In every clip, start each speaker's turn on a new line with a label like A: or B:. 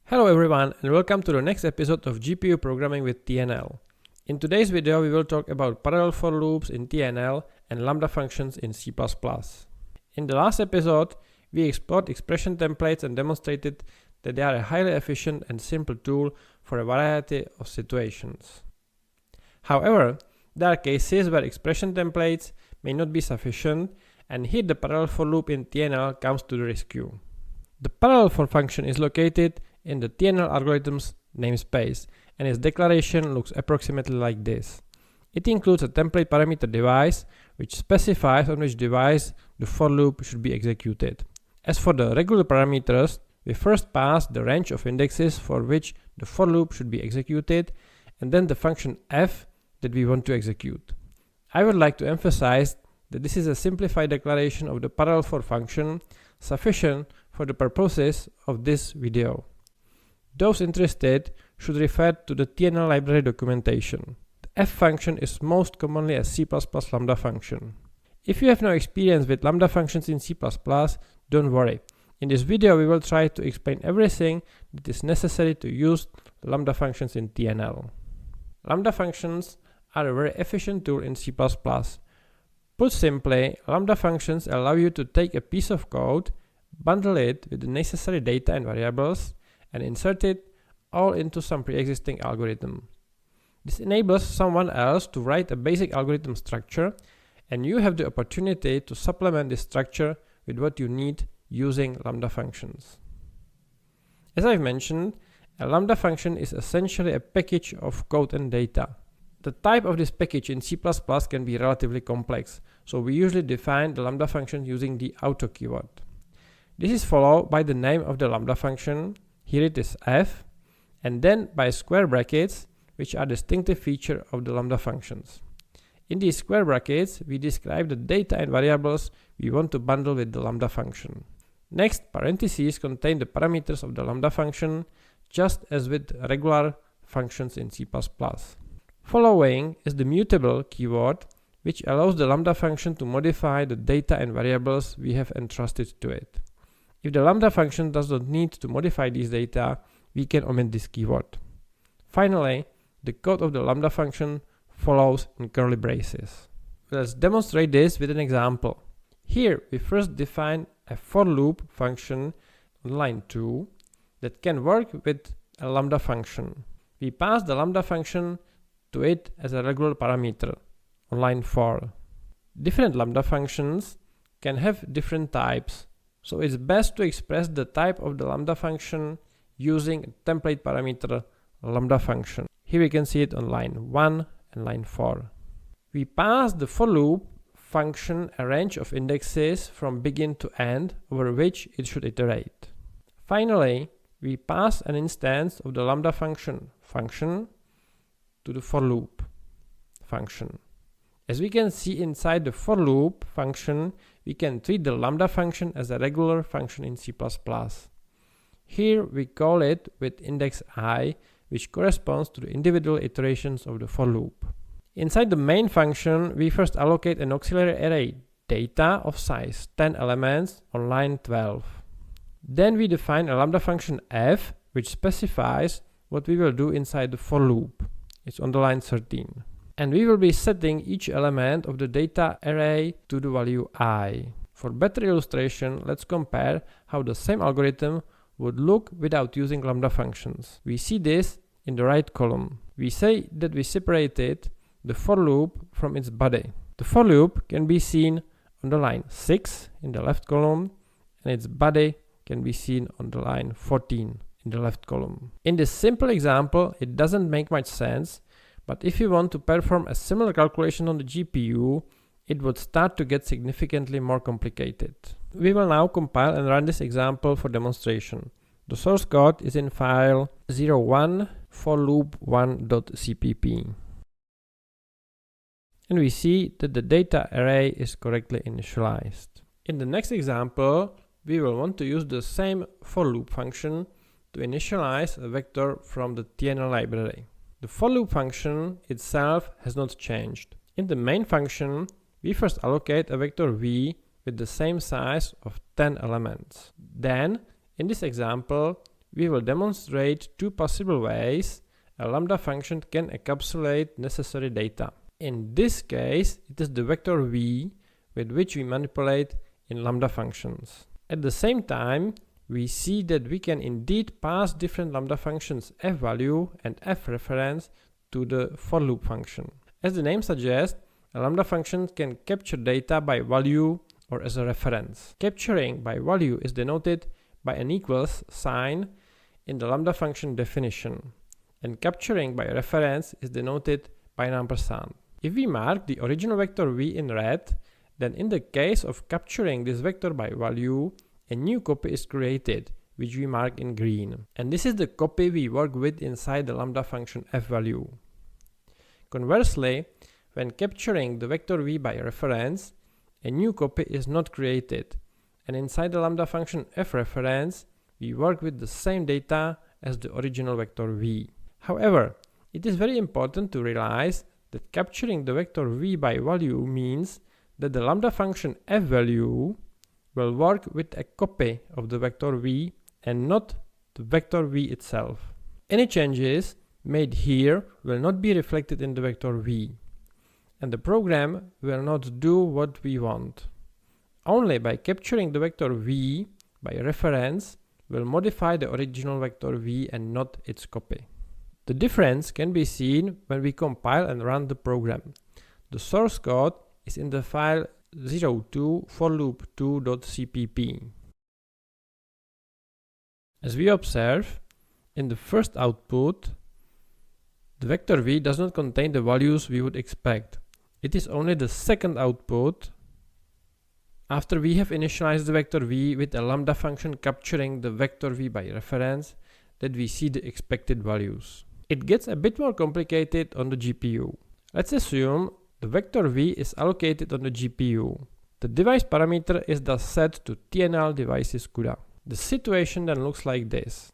A: Hello everyone and welcome to the next episode of GPU programming with TNL. In today's video we will talk about parallel-for loops in TNL and lambda functions in C++. In the last episode we explored expression templates and demonstrated that they are a highly efficient and simple tool for a variety of situations. However, there are cases where expression templates may not be sufficient, and here the parallel-for loop in TNL comes to the rescue. The parallel-for function is located in the TNL algorithm's namespace, and its declaration looks approximately like this. It includes a template parameter device which specifies on which device the for loop should be executed. As for the regular parameters, we first pass the range of indexes for which the for loop should be executed, and then the function f that we want to execute. I would like to emphasize that this is a simplified declaration of the parallel-for function, sufficient for the purposes of this video. Those interested should refer to the TNL library documentation. The f function is most commonly a C++ lambda function. If you have no experience with lambda functions in C++, don't worry. In this video we will try to explain everything that is necessary to use lambda functions in TNL. Lambda functions are a very efficient tool in C++. Put simply, lambda functions allow you to take a piece of code, bundle it with the necessary data and variables, and insert it all into some pre-existing algorithm. This enables someone else to write a basic algorithm structure, and you have the opportunity to supplement this structure with what you need using lambda functions. As I've mentioned, a lambda function is essentially a package of code and data. The type of this package in C++ can be relatively complex, so we usually define the lambda function using the auto keyword. This is followed by the name of the lambda function. Here it is f, and then by square brackets, which are distinctive feature of the lambda functions. In these square brackets, we describe the data and variables we want to bundle with the lambda function. Next, parentheses contain the parameters of the lambda function, just as with regular functions in C++. Following is the mutable keyword, which allows the lambda function to modify the data and variables we have entrusted to it. If the lambda function does not need to modify these data, we can omit this keyword. Finally, the code of the lambda function follows in curly braces. Let's demonstrate this with an example. Here we first define a for loop function on line 2 that can work with a lambda function. We pass the lambda function to it as a regular parameter on line 4. Different lambda functions can have different types, so it's best to express the type of the lambda function using a template parameter lambda function. Here we can see it on line 1 and line 4. We pass the for loop function a range of indexes from begin to end over which it should iterate. Finally, we pass an instance of the lambda function to the for loop function. As we can see inside the for loop function, we can treat the lambda function as a regular function in C++. Here we call it with index I, which corresponds to the individual iterations of the for loop. Inside the main function, we first allocate an auxiliary array data of size 10 elements on line 12. Then we define a lambda function f, which specifies what we will do inside the for loop. It's on the line 13. And we will be setting each element of the data array to the value I. For better illustration, let's compare how the same algorithm would look without using lambda functions. We see this in the right column. We say that we separated the for loop from its body. The for loop can be seen on the line 6 in the left column, and its body can be seen on the line 14 in the left column. In this simple example, it doesn't make much sense, but if you want to perform a similar calculation on the GPU, it would start to get significantly more complicated. We will now compile and run this example for demonstration. The source code is in file 01 forloop1.cpp. And we see that the data array is correctly initialized. In the next example, we will want to use the same for loop function to initialize a vector from the TNL library. The for loop function itself has not changed. In the main function, we first allocate a vector v with the same size of 10 elements. Then, in this example, we will demonstrate two possible ways a lambda function can encapsulate necessary data. In this case, it is the vector v with which we manipulate in lambda functions. At the same time, we see that we can indeed pass different lambda functions f-value and f-reference to the for loop function. As the name suggests, a lambda function can capture data by value or as a reference. Capturing by value is denoted by an equals sign in the lambda function definition, and capturing by reference is denoted by an ampersand. If we mark the original vector v in red, then in the case of capturing this vector by value, a new copy is created, which we mark in green. And this is the copy we work with inside the lambda function f-value. Conversely, when capturing the vector v by reference, a new copy is not created, and inside the lambda function f-reference, we work with the same data as the original vector v. However, it is very important to realize that capturing the vector v by value means that the lambda function f-value will work with a copy of the vector v and not the vector v itself. Any changes made here will not be reflected in the vector v, and the program will not do what we want. Only by capturing the vector v by reference will modify the original vector v and not its copy. The difference can be seen when we compile and run the program. The source code is in the file 02 forloop2.cpp. As we observe, in the first output, the vector v does not contain the values we would expect. It is only the second output, after we have initialized the vector v with a lambda function capturing the vector v by reference, that we see the expected values. It gets a bit more complicated on the GPU. Let's assume the vector v is allocated on the GPU. The device parameter is thus set to TNL devices CUDA. The situation then looks like this.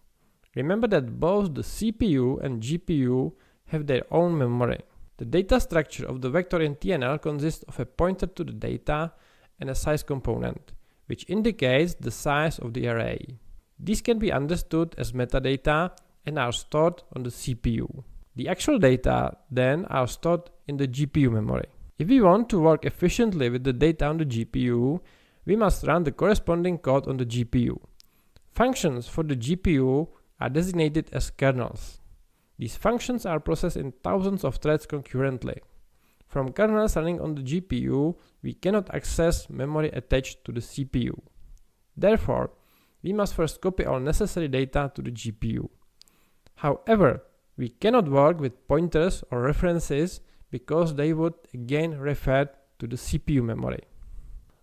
A: Remember that both the CPU and GPU have their own memory. The data structure of the vector in TNL consists of a pointer to the data and a size component, which indicates the size of the array. These can be understood as metadata and are stored on the CPU. The actual data then are stored in the GPU memory. If we want to work efficiently with the data on the GPU, we must run the corresponding code on the GPU. Functions for the GPU are designated as kernels. These functions are processed in thousands of threads concurrently. From kernels running on the GPU, we cannot access memory attached to the CPU. Therefore, we must first copy all necessary data to the GPU. However, we cannot work with pointers or references because they would again refer to the CPU memory.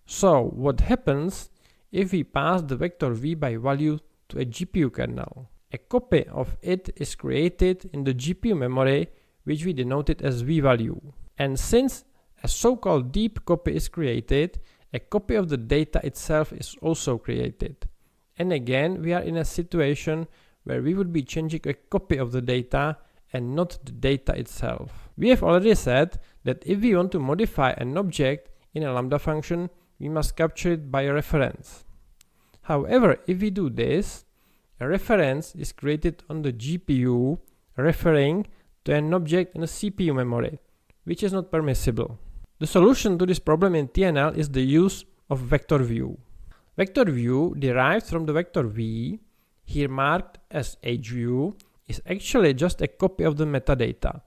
A: So, what happens if we pass the vector v by value to a GPU kernel? A copy of it is created in the GPU memory, which we denoted as v-value. And since a so-called deep copy is created, a copy of the data itself is also created. And again, we are in a situation where we would be changing a copy of the data and not the data itself. We have already said that if we want to modify an object in a lambda function, we must capture it by a reference. However, if we do this, a reference is created on the GPU referring to an object in the CPU memory, which is not permissible. The solution to this problem in TNL is the use of VectorView. VectorView derived from the vector v, here marked as hView, is actually just a copy of the metadata,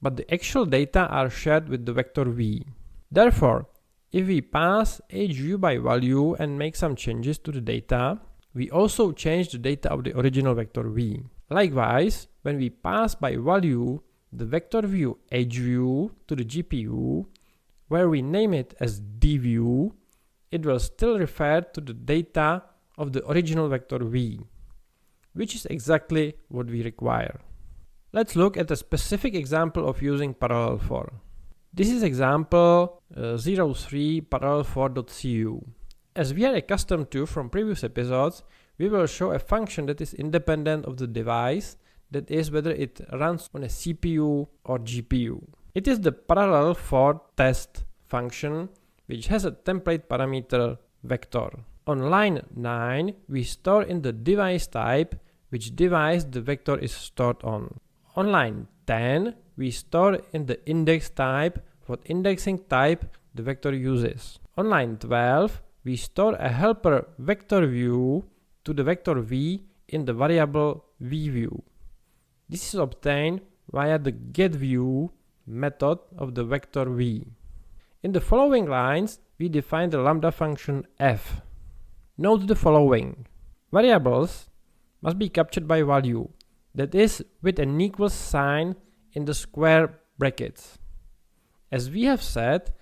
A: but the actual data are shared with the vector v. Therefore, if we pass hView by value and make some changes to the data, we also change the data of the original vector v. Likewise, when we pass by value the vector view hView to the GPU, where we name it as dview, it will still refer to the data of the original vector v, which is exactly what we require. Let's look at a specific example of using parallelFor. This is example 03 parallelFor.cu. As we are accustomed to from previous episodes, we will show a function that is independent of the device, that is whether it runs on a CPU or GPU. It is the parallelFor test function, which has a template parameter vector. On line 9, we store in the device type which device the vector is stored on. On line 10, we store in the index type what indexing type the vector uses. On line 12, we store a helper VectorView to the vector v in the variable VView. This is obtained via the getView method of the vector v. In the following lines, we define the lambda function f. Note the following. Variables must be captured by value, that is, with an equal sign in the square brackets. As we have said,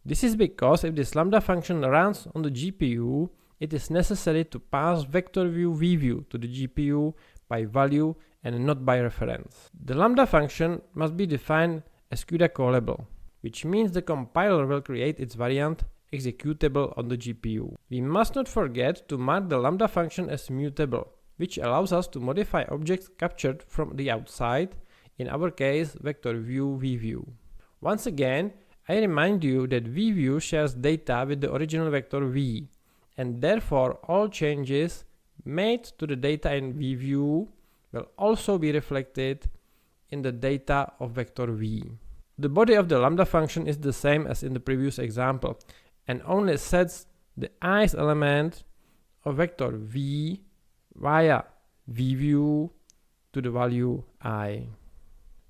A: this is because if this lambda function runs on the GPU, it is necessary to pass VectorView VView to the GPU by value and not by reference. The lambda function must be defined as CUDA callable, which means the compiler will create its variant executable on the GPU. We must not forget to mark the lambda function as mutable, which allows us to modify objects captured from the outside, in our case VectorView VView. Once again, I remind you that VView shares data with the original vector v, and therefore all changes made to the data in VView will also be reflected in the data of vector v. The body of the lambda function is the same as in the previous example and only sets the ith element of vector v via VView to the value I.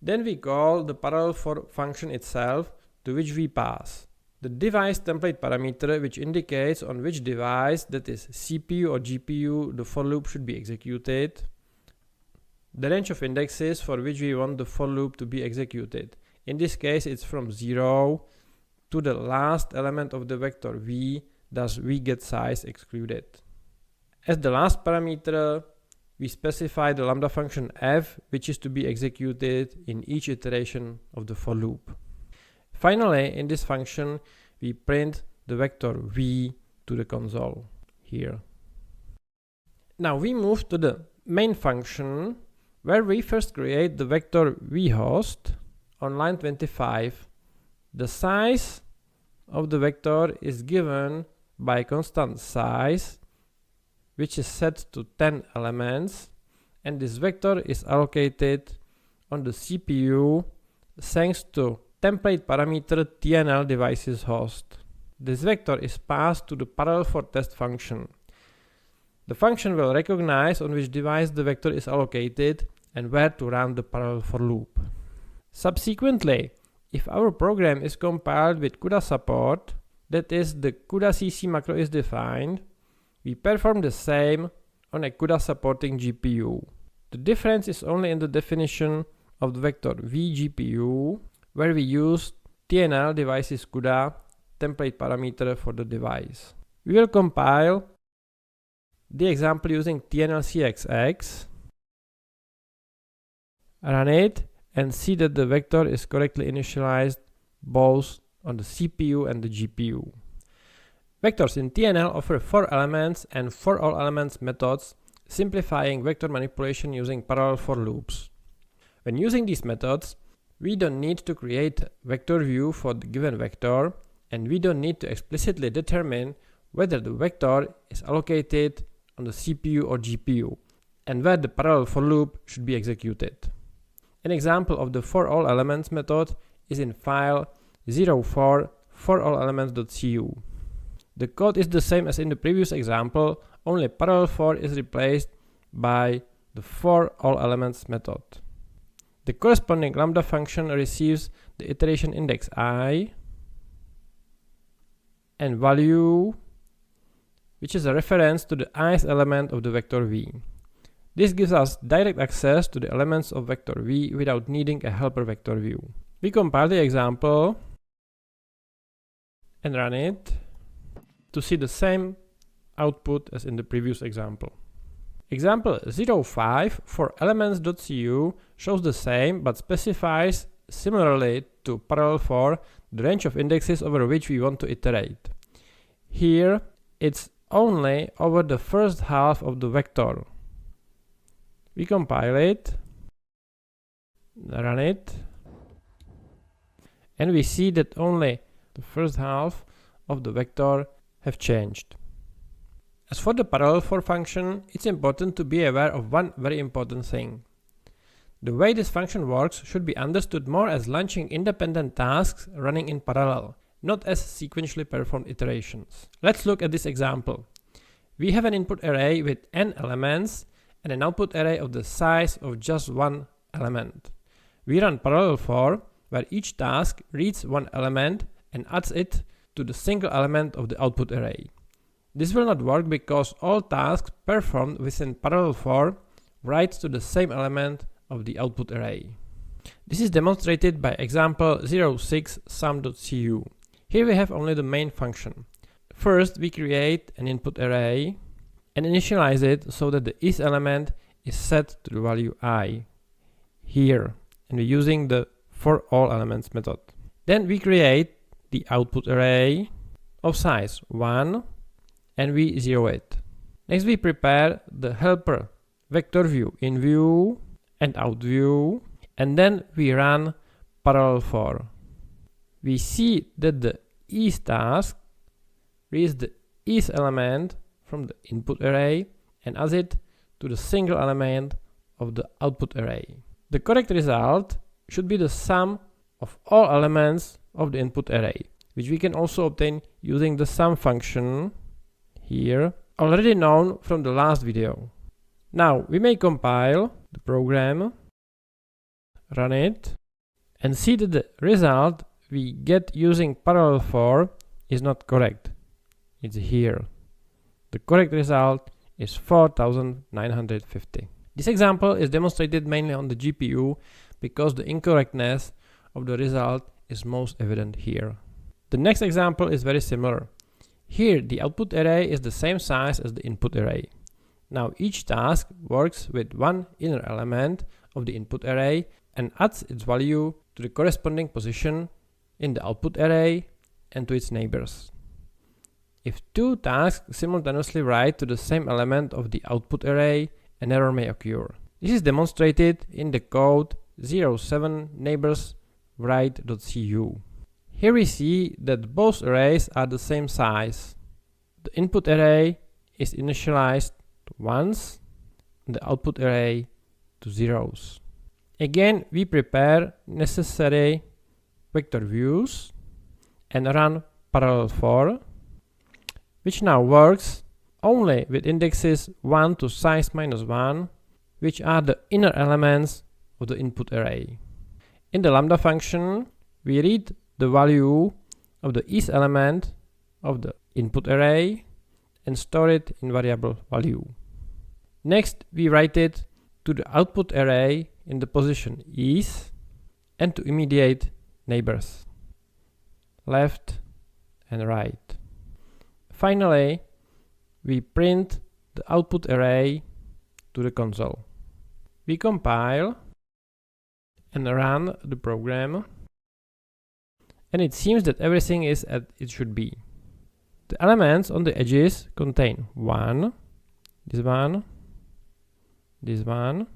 A: Then we call the parallelFor function itself, to which we pass the device template parameter, which indicates on which device, that is CPU or GPU, the for loop should be executed, the range of indexes for which we want the for loop to be executed. In this case, it's from 0 to the last element of the vector v, thus we get size excluded. As the last parameter, we specify the lambda function f, which is to be executed in each iteration of the for loop. Finally, in this function, we print the vector v to the console here. Now we move to the main function, where we first create the vector vhost on line 25. The size of the vector is given by constant size, which is set to 10 elements, and this vector is allocated on the CPU thanks to template parameter TNL devices host. This vector is passed to the parallelFor test function. The function will recognize on which device the vector is allocated and where to run the parallelFor loop. Subsequently, if our program is compiled with CUDA support, that is, the CUDA CC macro is defined, we perform the same on a CUDA supporting GPU. The difference is only in the definition of the vector vGPU, where we use TNL devices CUDA template parameter for the device. We will compile the example using TNL CXX, run it, and see that the vector is correctly initialized both on the CPU and the GPU. Vectors in TNL offer 4 elements and for all elements methods, simplifying vector manipulation using parallelFor loops. When using these methods, we don't need to create VectorView for the given vector, and we don't need to explicitly determine whether the vector is allocated on the CPU or GPU, and where the parallelFor loop should be executed. An example of the for all elements method is in file 04 forallelements.cu. The code is the same as in the previous example, only parallelFor is replaced by the for all elements method. The corresponding lambda function receives the iteration index I and value, which is a reference to the ith element of the vector v. This gives us direct access to the elements of vector v without needing a helper vector view. We compile the example and run it to see the same output as in the previous example. Example 05 for elements.cu shows the same but specifies, similarly to parallelFor, the range of indexes over which we want to iterate. Here it's only over the first half of the vector. We compile it, run it, and we see that only the first half of the vector have changed. As for the parallelFor function, it's important to be aware of one very important thing. The way this function works should be understood more as launching independent tasks running in parallel, not as sequentially performed iterations. Let's look at this example. We have an input array with n elements and an output array of the size of just one element. We run parallelFor, where each task reads one element and adds it to the single element of the output array. This will not work because all tasks performed within parallelFor write to the same element of the output array. This is demonstrated by example 06 sum.cu. Here we have only the main function. First, we create an input array and initialize it so that the is element is set to the value I here, and we're using the for all elements method. Then we create the output array of size 1 and we zero it. Next we prepare the helper VectorView in view and out view, and then we run parallelFor. We see that the is task reads the is element from the input array and adds it to the single element of the output array. The correct result should be the sum of all elements of the input array, which we can also obtain using the sum function here, already known from the last video. Now we may compile the program, run it, and see that the result we get using parallelFor is not correct. It's here. The correct result is 4950. This example is demonstrated mainly on the GPU because the incorrectness of the result is most evident here. The next example is very similar. Here the output array is the same size as the input array. Now each task works with one inner element of the input array and adds its value to the corresponding position in the output array and to its neighbors. If two tasks simultaneously write to the same element of the output array, an error may occur. This is demonstrated in the code 07 neighbors write.cu. Here we see that both arrays are the same size. The input array is initialized to ones and the output array to zeros. Again, we prepare necessary vector views and run parallelFor, which now works only with indexes 1 to size -1, which are the inner elements of the input array. In the lambda function, we read the value of the is element of the input array and store it in variable value. Next, we write it to the output array in the position is and to immediate neighbors, left and right. Finally, we print the output array to the console. We compile and run the program, and it seems that everything is as it should be. The elements on the edges contain 1, this one, this one.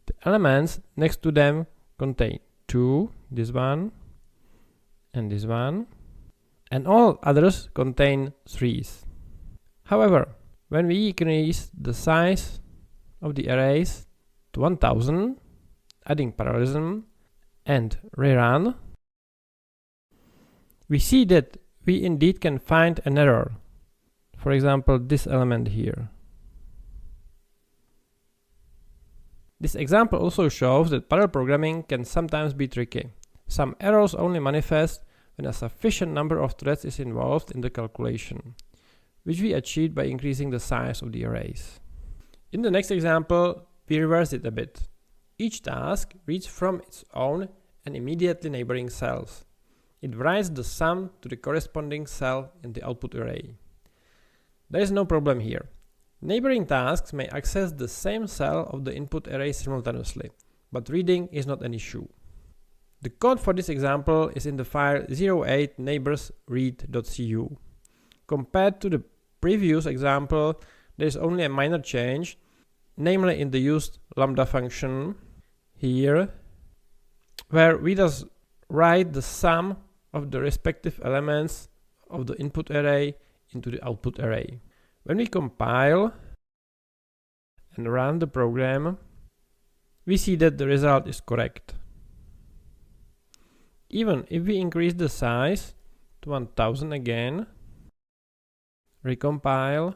A: The elements next to them contain 2, this one, and this one. And all others contain 3s. However, when we increase the size of the arrays to 1000, adding parallelism and rerun, we see that we indeed can find an error. For example, this element here. This example also shows that parallel programming can sometimes be tricky. Some errors only manifest when a sufficient number of threads is involved in the calculation, which we achieved by increasing the size of the arrays. In the next example, we reverse it a bit. Each task reads from its own and immediately neighboring cells. It writes the sum to the corresponding cell in the output array. There is no problem here. Neighboring tasks may access the same cell of the input array simultaneously, but reading is not an issue. The code for this example is in the file 08 neighbors read.cu. Compared to the previous example, there is only a minor change, namely in the used lambda function here, where we just write the sum of the respective elements of the input array into the output array. When we compile and run the program, we see that the result is correct. Even if we increase the size to 1000 again, recompile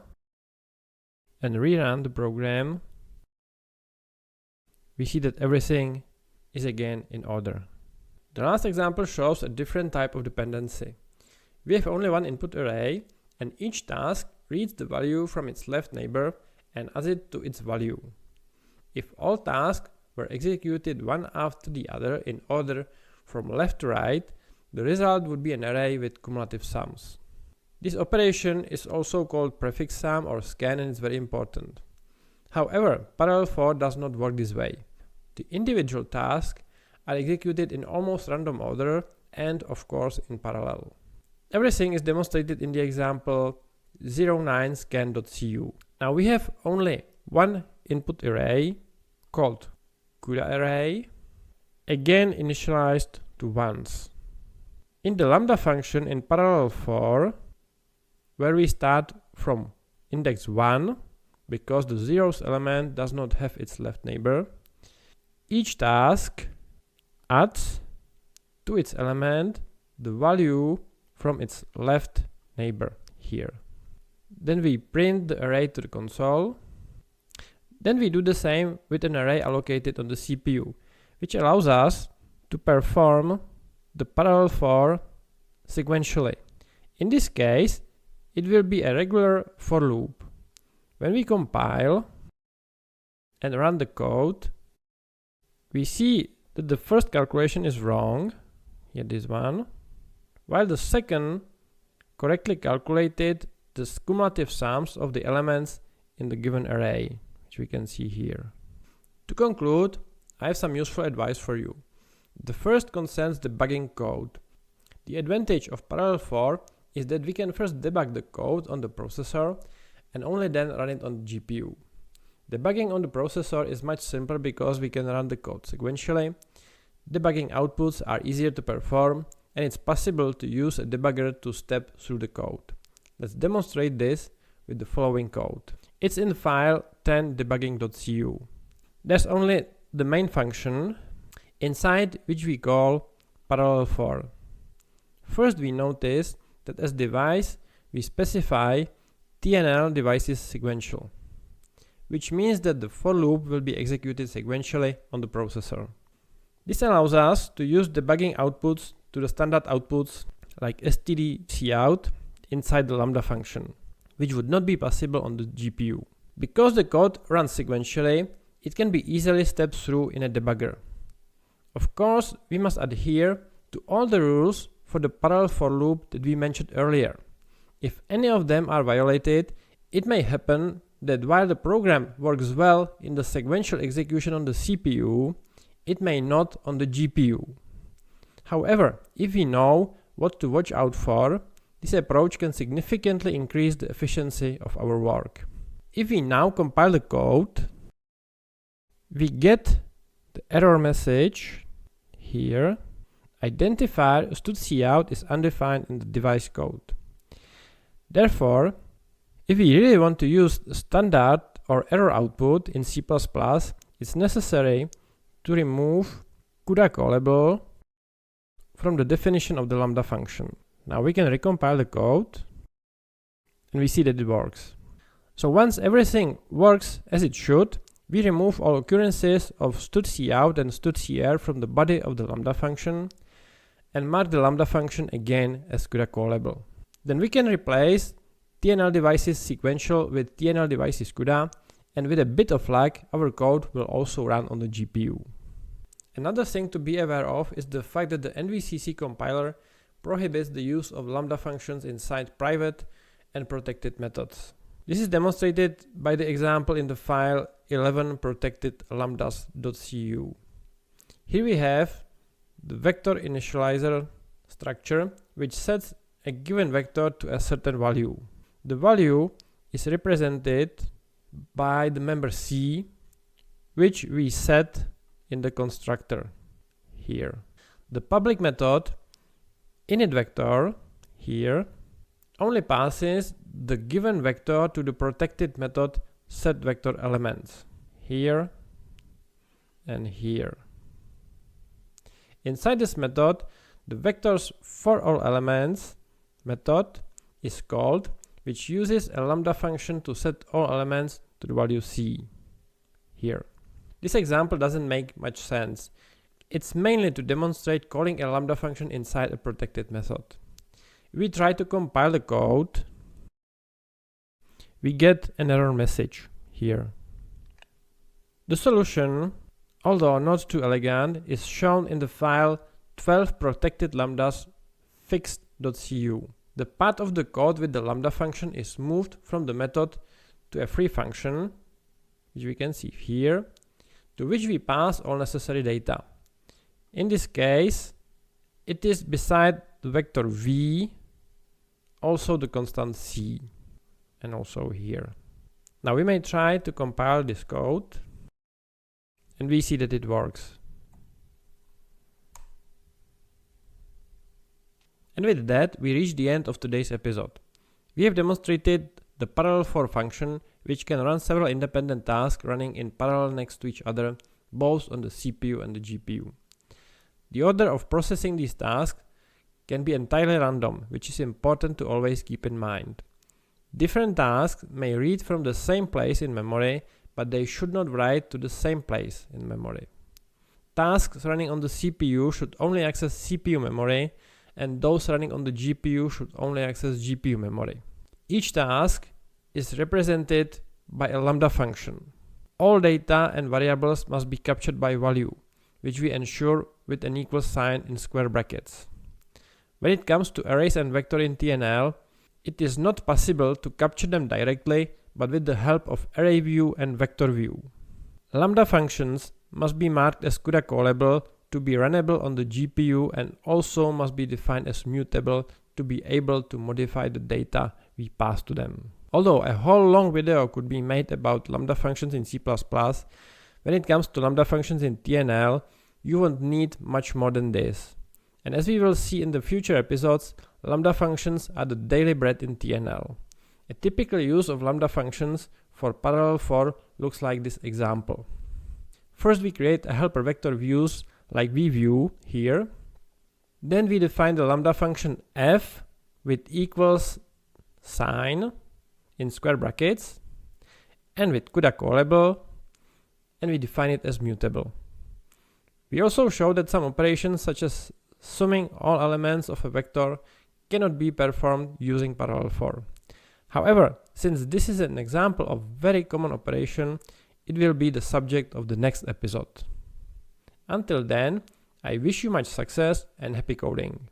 A: and rerun the program, we see that everything is again in order. The last example shows a different type of dependency. We have only one input array, and each task reads the value from its left neighbor and adds it to its value. If all tasks were executed one after the other in order from left to right, the result would be an array with cumulative sums. This operation is also called prefix sum or scan, and is very important. However, parallelFor does not work this way. The individual tasks are executed in almost random order and, of course, in parallel. Everything is demonstrated in the example 09scan.cu. Now we have only one input array called CUDA array, again initialized to ones. In the lambda function in parallelFor, where we start from index 1, because the zeros element does not have its left neighbor, each task adds to its element the value from its left neighbor here. Then we print the array to the console. Then we do the same with an array allocated on the CPU, which allows us to perform the parallelFor sequentially. In this case, it will be a regular for loop. When we compile and run the code, we see that the first calculation is wrong, here this one, while the second correctly calculated the cumulative sums of the elements in the given array, which we can see here. To conclude, I have some useful advice for you. The first concerns debugging code. The advantage of parallelFor is that we can first debug the code on the processor and only then run it on the GPU. Debugging on the processor is much simpler because we can run the code sequentially. Debugging outputs are easier to perform, and it's possible to use a debugger to step through the code. Let's demonstrate this with the following code. It's in file 10debugging.cu. There's only the main function, inside which we call parallelFor. First we notice that as device we specify TNL devices sequential, which means that the for loop will be executed sequentially on the processor. This allows us to use debugging outputs to the standard outputs like std_cout inside the lambda function, which would not be possible on the GPU. Because the code runs sequentially, it can be easily stepped through in a debugger. Of course, we must adhere to all the rules for the parallelFor loop that we mentioned earlier. If any of them are violated, it may happen that while the program works well in the sequential execution on the CPU, it may not on the GPU. However, if we know what to watch out for, this approach can significantly increase the efficiency of our work. If we now compile the code, we get the error message here. Identifier std_cout is undefined in the device code. Therefore, if we really want to use standard or error output in C++, it's necessary to remove CUDA callable from the definition of the lambda function. Now we can recompile the code and we see that it works. So once everything works as it should, we remove all occurrences of std_cout and std_cr from the body of the lambda function and mark the lambda function again as CUDA callable. Then we can replace TNL devices sequential with TNL devices CUDA, and with a bit of luck, our code will also run on the GPU. Another thing to be aware of is the fact that the NVCC compiler prohibits the use of lambda functions inside private and protected methods. This is demonstrated by the example in the file 11protected_lambdas.cu. Here we have the vector initializer structure, which sets a given vector to a certain value. The value is represented by the member C, which we set in the constructor here. The public method initVector here only passes the given vector to the protected method setVectorElements here and here. Inside this method, the vectors for all elements method is called, which uses a lambda function to set all elements to the value c here. This example doesn't make much sense. It's mainly to demonstrate calling a lambda function inside a protected method. We try to compile the code. We get an error message here. The solution, although not too elegant, is shown in the file 12 protected lambdas fixed.cu. The part of the code with the lambda function is moved from the method to a free function, which we can see here, to which we pass all necessary data. In this case, it is beside the vector v, also the constant c, and also here. Now we may try to compile this code, and we see that it works. And with that, we reach the end of today's episode. We have demonstrated the parallelFor function, which can run several independent tasks running in parallel next to each other, both on the CPU and the GPU. The order of processing these tasks can be entirely random, which is important to always keep in mind. Different tasks may read from the same place in memory, but they should not write to the same place in memory. Tasks running on the CPU should only access CPU memory, and those running on the GPU should only access GPU memory. Each task is represented by a lambda function. All data and variables must be captured by value, which we ensure with an equal sign in square brackets. When it comes to arrays and vector in TNL, it is not possible to capture them directly, but with the help of ArrayView and VectorView. Lambda functions must be marked as CUDA callable to be runnable on the GPU, and also must be defined as mutable to be able to modify the data we pass to them. Although a whole long video could be made about lambda functions in C++, when it comes to lambda functions in TNL, you won't need much more than this. And as we will see in the future episodes, lambda functions are the daily bread in TNL. A typical use of lambda functions for parallelFor looks like this example. First, we create a helper vector views like vview here. Then we define the lambda function f with equals sign in square brackets and with CUDA callable, and we define it as mutable. We also show that some operations such as summing all elements of a vector cannot be performed using parallelFor. However, since this is an example of very common operation, it will be the subject of the next episode. Until then, I wish you much success and happy coding.